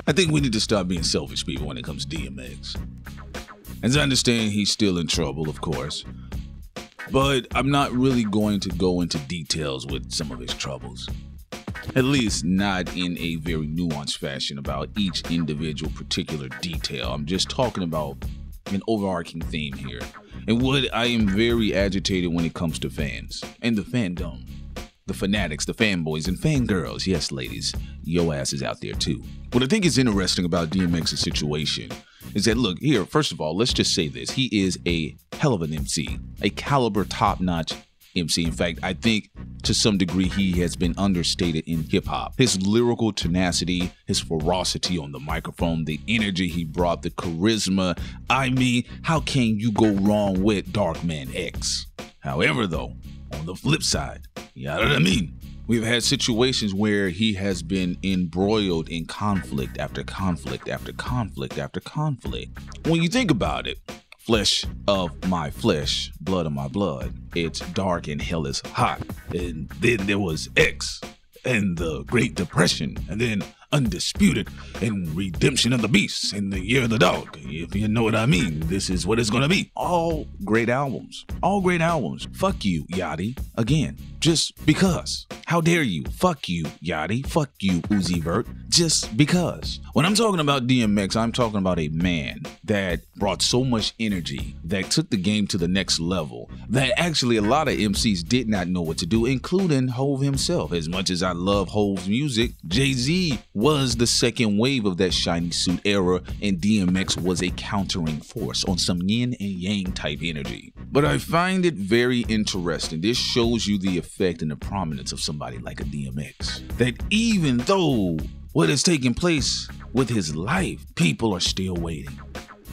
I think we need to stop being selfish people when it comes to DMX. As I understand, he's still in trouble, of course. But I'm not really going to go into details with some of his troubles. At least not in a very nuanced fashion about each individual particular detail. I'm just talking about an overarching theme here. And what I am very agitated when it comes to fans and the fandom. The fanatics, the fanboys, and fangirls. Yes, ladies, your ass is out there too. What I think is interesting about DMX's situation is that, look, here, first of all, let's just say this. He is a hell of an MC, a caliber top-notch MC. In fact, I think to some degree he has been understated in hip-hop. His lyrical tenacity, his ferocity on the microphone, the energy he brought, the charisma. I mean, how can you go wrong with Darkman X? However, though, on the flip side, you know what I mean? We've had situations where he has been embroiled in conflict after conflict after conflict after conflict. When you think about it, flesh of my flesh, blood of my blood, it's dark and hell is hot. And then there was X and the Great Depression, and then Undisputed and Redemption of the Beast and the Year of the Dog. If you know what I mean, this is what it's gonna be. All great albums. All great albums. Fuck you, Yachty. Again, just because. How dare you? Fuck you, Yachty. Fuck you, Uzi Vert. Just because. When I'm talking about DMX, I'm talking about a man that brought so much energy, that took the game to the next level, that actually a lot of MCs did not know what to do, including Hov himself. As much as I love Hov's music, Jay-Z was the second wave of that shiny suit era, and DMX was a countering force on some yin and yang type energy. But I find it very interesting. This shows you the effect and the prominence of somebody like a DMX. That even though what has taken place with his life, people are still waiting.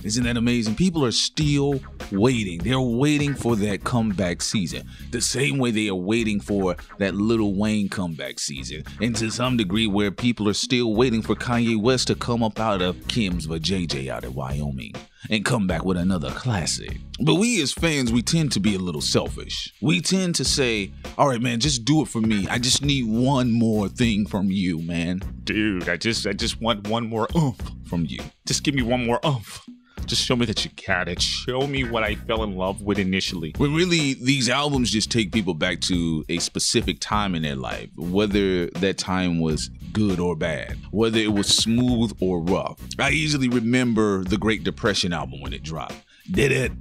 Isn't that amazing? People are still waiting. They're waiting for that comeback season. The same way they are waiting for that Lil Wayne comeback season. And to some degree where people are still waiting for Kanye West to come up out of Kim's vajayjay out of Wyoming and come back with another classic. But we as fans, we tend to be a little selfish. We tend to say, all right, man, just do it for me. I just need one more thing from you, man. Dude, I just want one more oomph from you. Just give me one more oomph. Just show me that you got it. Show me what I fell in love with initially. When really, these albums just take people back to a specific time in their life, whether that time was good or bad, whether it was smooth or rough. I easily remember the Great Depression album when it dropped. Did it.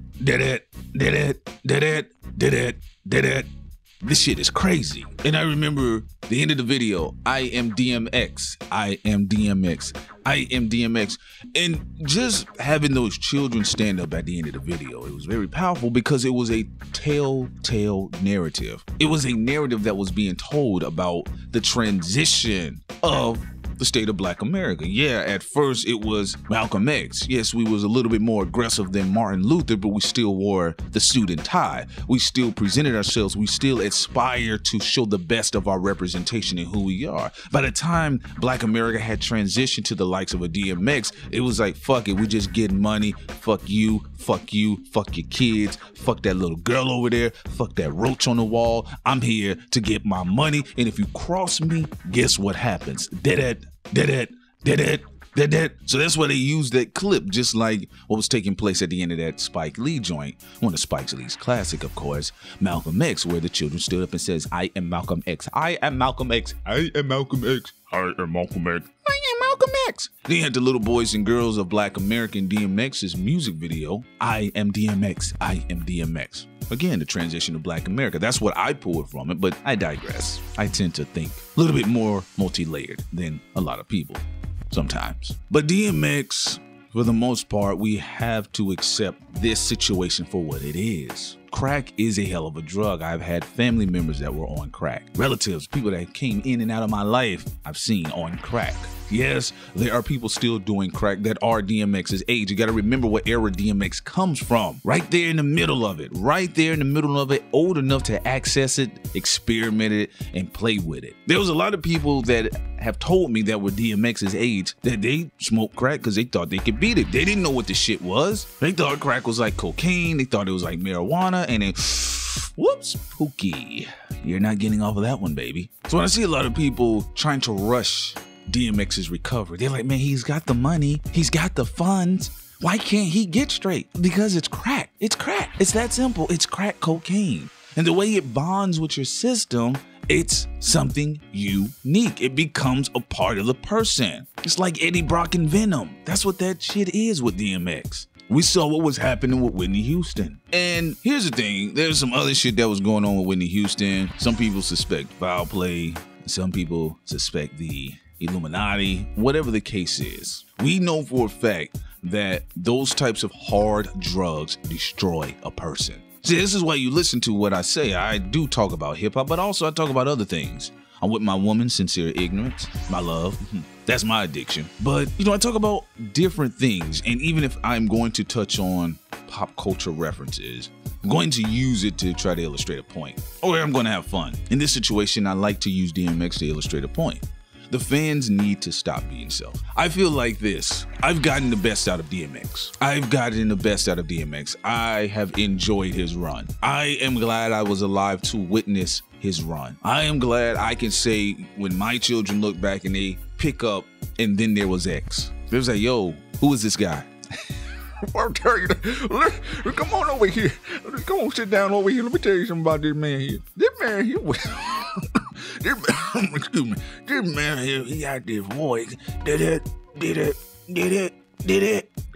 This shit is crazy. And I remember the end of the video, I am DMX, I am DMX, I am DMX. And just having those children stand up at the end of the video, it was very powerful because it was a telltale narrative. It was a narrative that was being told about the transition of the state of Black America. Yeah, at first it was Malcolm X. Yes, we was a little bit more aggressive than Martin Luther, but we still wore the suit and tie. We still presented ourselves. We still aspire to show the best of our representation in who we are. By the time Black America had transitioned to the likes of a DMX, it was like, fuck it, we just getting money. Fuck you, fuck you, fuck your kids, fuck that little girl over there, fuck that roach on the wall. I'm here to get my money, and if you cross me, guess what happens? Did it. So that's why they used that clip, just like what was taking place at the end of that Spike Lee joint, one of Spike Lee's classic, of course, Malcolm X, where the children stood up and says, I am Malcolm X, I am Malcolm X, I am Malcolm X, I am Malcolm X, I am Malcolm X. Then you had the little boys and girls of Black American DMX's music video, I am DMX, I am DMX. Again, the transition to Black America. That's what I pulled from it, but I digress. I tend to think a little bit more multi-layered than a lot of people sometimes. But DMX, for the most part, we have to accept this situation for what it is. Crack is a hell of a drug. I've had family members that were on crack. Relatives, people that came in and out of my life, I've seen on crack. Yes, there are people still doing crack that are DMX's age. You got to remember what era DMX comes from. Right there in the middle of it. Right there in the middle of it, old enough to access it, experiment it, and play with it. There was a lot of people that have told me that were DMX's age that they smoked crack because they thought they could beat it. They didn't know what the shit was. They thought crack was like cocaine. They thought it was like marijuana, and then whoops, pookie. You're not getting off of that one, baby. So when I see a lot of people trying to rush DMX's recovery, they're like, man, he's got the money, he's got the funds. Why can't he get straight? Because it's crack. It's crack. It's that simple. It's crack cocaine. And the way it bonds with your system, it's something unique. It becomes a part of the person. It's like Eddie Brock and Venom. That's what that shit is with DMX. We saw what was happening with Whitney Houston. And here's the thing, there's some other shit that was going on with Whitney Houston. Some people suspect foul play. Some people suspect the Illuminati, whatever the case is. We know for a fact that those types of hard drugs destroy a person. See, this is why you listen to what I say. I do talk about hip hop, but also I talk about other things. I'm with my woman, Sincere Ignorance, my love. That's my addiction. But, you know, I talk about different things. And even if I'm going to touch on pop culture references, I'm going to use it to try to illustrate a point. Or I'm going to have fun. In this situation, I like to use DMX to illustrate a point. The fans need to stop being self. I feel like this. I've gotten the best out of DMX. I've gotten the best out of DMX. I have enjoyed his run. I am glad I was alive to witness his run. I am glad I can say when my children look back and they pick up and then there was X. They was like, yo, who is this guy? I'll tell you that. Come on over here. Come on, sit down over here. Let me tell you something about this man here. This man here was... excuse me. This man here, he got this voice. Did it.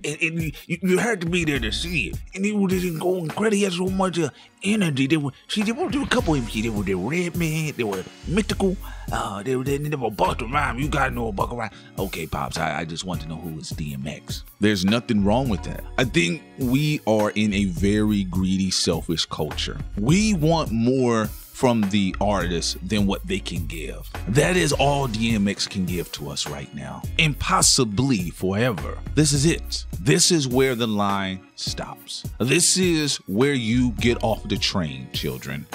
And you had to be there to see it. And he was just going crazy. He had so much energy. There were a couple of MCs. There were the Red Man. There were Mythical. There were Busta Rhymes. You gotta know Busta Rhymes. Okay, Pops, I just want to know who is DMX. There's nothing wrong with that. I think we are in a very greedy, selfish culture. We want more from the artist than what they can give. That is all DMX can give to us right now, and possibly forever. This is it. This is where the line stops. This is where you get off the train, children.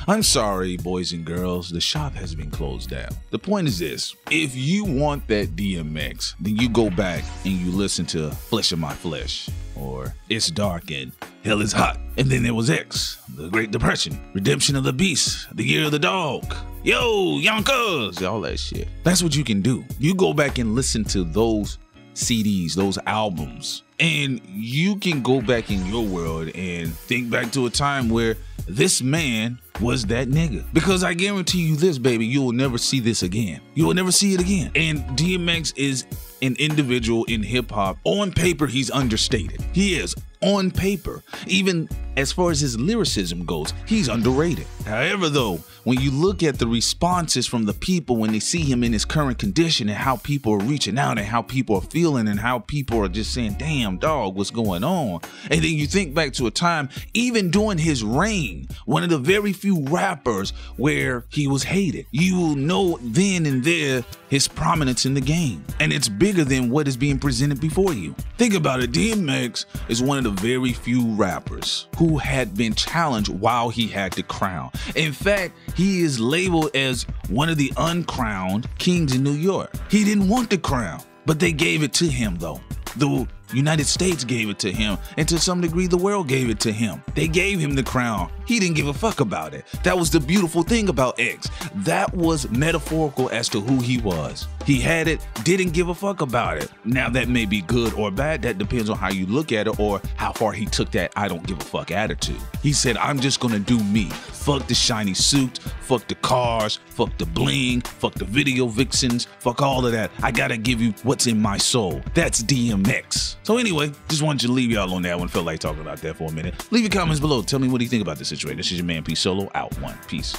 I'm sorry, boys and girls, the shop has been closed down. The point is this, if you want that DMX, then you go back and you listen to Flesh of My Flesh, or It's Dark and Hell is Hot. And then there was X, The Great Depression, Redemption of the Beast, The Year of the Dog, Yo, Yonkers, all that shit. That's what you can do. You go back and listen to those CDs, those albums, and you can go back in your world and think back to a time where this man was that nigga. Because I guarantee you this, baby, you will never see this again. You will never see it again. And DMX is an individual in hip hop. On paper, he's understated. He is. On paper, even as far as his lyricism goes, he's underrated. However, though, when you look at the responses from the people when they see him in his current condition and how people are reaching out and how people are feeling and how people are just saying, damn, dog, what's going on? And then you think back to a time, even during his reign, one of the very few rappers where he was hated. You will know then and there his prominence in the game. And it's bigger than what is being presented before you. Think about it, DMX is one of the very few rappers who had been challenged while he had the crown. In fact, he is labeled as one of the uncrowned kings in New York. He didn't want the crown, but they gave it to him though. The United States gave it to him, and to some degree the world gave it to him. They gave him the crown. He didn't give a fuck about it. That was the beautiful thing about X. That was metaphorical as to who he was. He had it, didn't give a fuck about it. Now that may be good or bad, that depends on how you look at it or how far he took that I don't give a fuck attitude. He said, I'm just gonna do me. Fuck the shiny suit, fuck the cars, fuck the bling, fuck the video vixens, fuck all of that. I gotta give you what's in my soul. That's DMX. So anyway, just wanted to leave y'all on that one. Felt like talking about that for a minute. Leave your comments below. Tell me what do you think about this situation. This is your man P Solo, out one. Peace.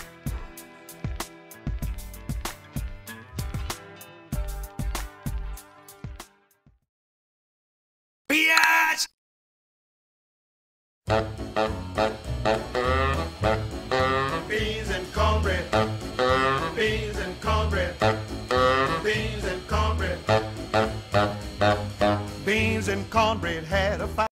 Biatch! Beans and cornbread. Beans and cornbread. Beans and cornbread. and cornbread had a fight.